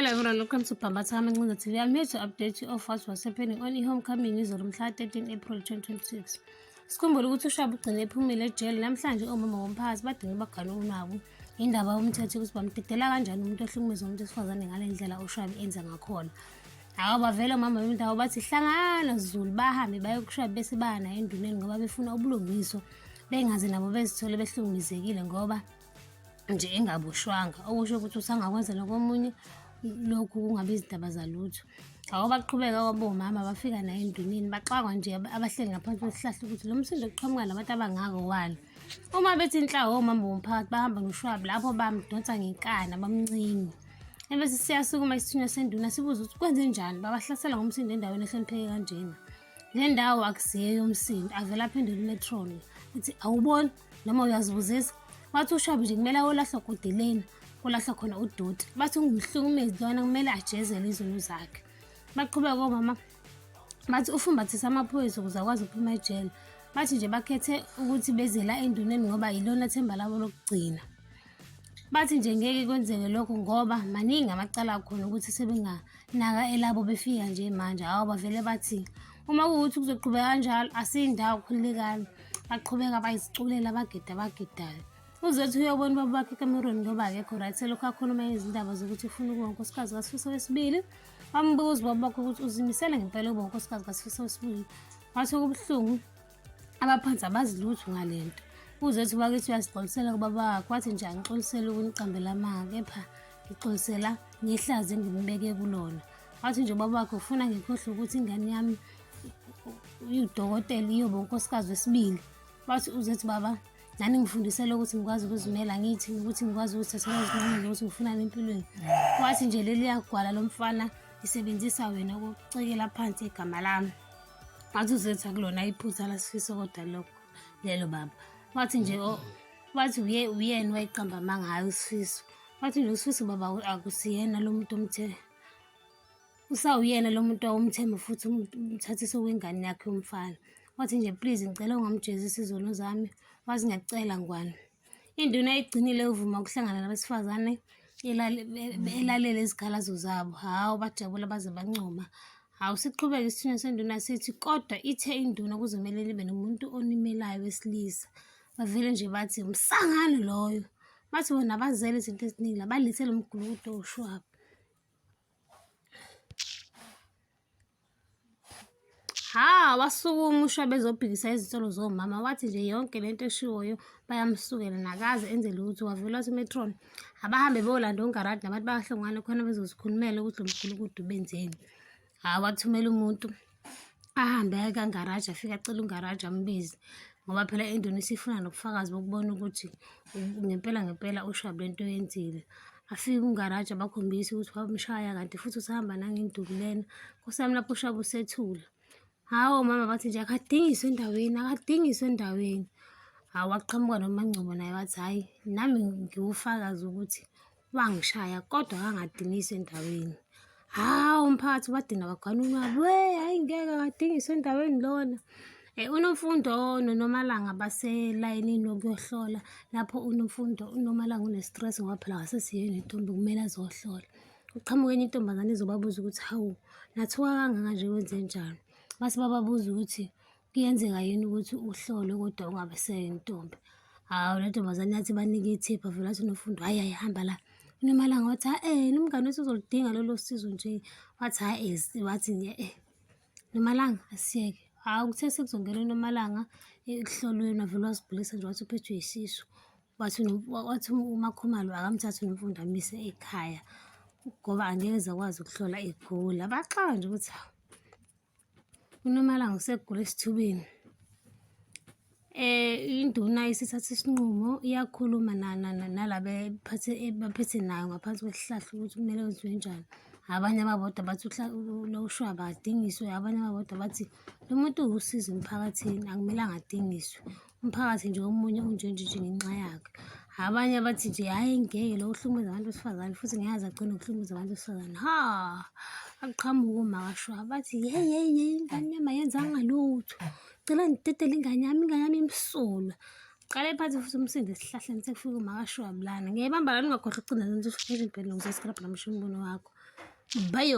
Hello everyone, welcome to Pambatama Ncinza TV. I'm here to update you of what was happening on i-Homecoming izolo mhla 13 April 2026. Sikhumbule ukuthi uShaba ugcine ephumile ejele namhlanje omama bomphakathi badinga bagane unabo indaba yomthetho ukuthi bamdedela kanjani umuntu ohlukumeza umuntu wesifazane ngale ndlela uShaba enza ngakhona. Hawu bavele omama bendawo bathi hlangana Zulu bahambe bayokuShaba bese bana enduneni ngoba befuna ubulungiswa bengaze nabo bezithole behlukumezekile ngoba nje engaboshwanga okusho ukuthi usangakwenzela komunye lokhu kungabe izindaba zalutho. Awu baqhubeka kwabomama bafika naye enduneni baxakwa nje abahleli ngaphansi kwesihlahla ukuthi lo msindo uqhamuka nabantu abangako wani. Uma bethi inhlawo omama bomphakathi bahamba noShaba lapho bamdonsa ngenkani bamncingi. Ebese siyasukuma isithunywa senduna sibuza ukuthi kwenze njani babahlasela ngomsindo endaweni ehlonipheke kanjena. Le ndawo akusiyo yomsindo avela aphendula uMetron ethi awuboni noma uyazibuzisa wathi uShaba nje kumele awolahla kudeleni kulahla khona udoti bathi ungumhlukumezi lona kumele ajezele izono zakhe. Baqhubeka omama bathi ufumbathisa amaphoyisa ukuze akwazi ukuphuma ejele. Bathi nje bakhethe ukuthi bezela enduneni ngoba yilona themba labo lokugcina. Bathi nje ngeke kwenzeke lokho ngoba maningi amacala akhona ukuthi sebenganaka elabo befika nje manje. Hawu bavele bathi uma kuwukuthi kuzoqhubeka kanjalo asiyindawo khulekani. Baqhubeka bayiziculela bagidayo. Uzothi uyobona ubaba bakhe eCameroon ngoba akekho right selokhu akhuluma izindaba zokuthi ufuna ukuba unkosikazi kaSifiso wesibili. Wambuza ubaba bakhe ukuthi uzimisele ngempela ukuba unkosikazi kaSifiso wesibili. Wathi okubuhlungu abaphansi abazilutho ngalento. Uzothi bakithi uyasixolisela kubaba wakhe wathi nje angixolisele ukuniqambela amanga kepha ngixolisela ngehlazo engimibeke kulona. Wathi nje ubaba wakhe ufuna ngikhohle ukuthi ingane yami uyudokotela iyoba unkosikazi wesibili. Bathi uzothi baba nani ngifundisele ukuthi ngikwazi ukuzimela ngithi ukuthi ngikwazi ukuthathela izinqumo ukuthi ngifuna empilweni. Wathi nje leli yagwala lomfana isebenzisa wena ukucekela phansi igama lami. Wathi uzetha kulona iphutha laSifiso kodwa lokho lelo baba. Wathi nje wathi uyena wayiqamba amanga hayi uSifiso. Wathi nje uSifiso baba akusiyena lo muntu omthe usawuyena lo muntu owumthemba futhi umthathise wengane yakhe umfana. Wathi nje please ngicela ungamjezisi izono zami. Wazi ngiyacela ngwane. Induna igcinile uvuma ukuhlangana nabesifazane elalele izikhalazo zabo. Hawu bajabula baze bancoma. Hawu siqhubeka isithunywa senduna sithi kodwa ithe induna kuzomele libe nomuntu onimelayo wesilisa. Bavele nje bathi umsangano loyo. Bathi bona bazele izinto eziningi labalithele umgulukudo uShaba. Wasukuma uShaba ezobhikisa izitolo zomama wathi nje yonke lento eshiwoyo bayamsukela nakaze enze lutho. Wavela wathi uMetron abahambe beyolanda uNgaradi nabantu bahlongwane khona bezozikhulumela ukuthi lo mgulukudu benzeni. Wathumela umuntu ahambe aye kaNgaraji afike acela uNgaraji ambize ngoba phela induna isifuna nobufakazi bokubona ukuthi ngempela uShaba lento yenzile. Afike uNgaraji abakhombisa ukuthi wamshaya kanti futhi usahamba nangenduku lena kusami lapho uShaba usethula. Hawu mama bathi nje akadingiswe endaweni. Waqhamuka noMangcobo naye wathi hhayi nami ngiwufakazi ukuthi wangishaya kodwa akangadingiswa endaweni. Umphakathi wadina bagana unwabu hhayi ngeke akadingiswe endaweni lona. uNomfundo noNomalanga baselayinini yokuyohlola lapho uNomalanga une-stress ngoba phela ngasesiyena intombi kumele azohlola. Kuqhamuke enye intombazane izobabuza ukuthi hawu nathuka kangaka nje wenze njani. Base bababuza ukuthi kuyenzeka yini ukuthi uhlole kodwa ungabe seyintombi. Le ntombazane yathi banike ithiphu avela athi uNomfundo hayi hamba la. uNomalanga wathi nomngane wethu uzoludinga lolo sizo nje. Wathi wathi nje Nomalanga asiyeke. Kuthe sekuzongena uNomalanga ekuhlolweni wavela wazibhulisa nje wathi uphethwe yisisu. Wathi uMakhomalo akamthathe uNomfundo amise ekhaya ngoba angeke zakwazi ukuhlola egula. Baxaka nje ukuthi uNomalanga usegula esithubeni. Induna isithatha isinqumo iyakhuluma baphethe nayo ngaphansi kwesihlahla ukuthi kumele wenziwe njani. Abanye ababodwa bathi lo uShaba adingiswe. Abanye ababodwa bathi lo muntu uwusizo emphakathini akumelanga adingiswe. Umphakathi nje omunye unjenje ngenxa yakhe. Abanye bathi nje hhayi ngeke lo uhlukumeza abantu besifazane futhi ngiyazi agcine ukuhlukumeza abantu besifazane. Aqhamuka uma kaShaba bathi yeyi ingane yami ayenzanga lutho. Cela ngidedele ingane yami imsulwa. Qale phansi futhi umsindo esihlahleni sekufika uma kaShaba lana. Ngiyayibamba lana ungakhohlwa ukucindezelwa ukuthi uFresh and Bell ngizosikrabha namusho umbono wakho. Bye.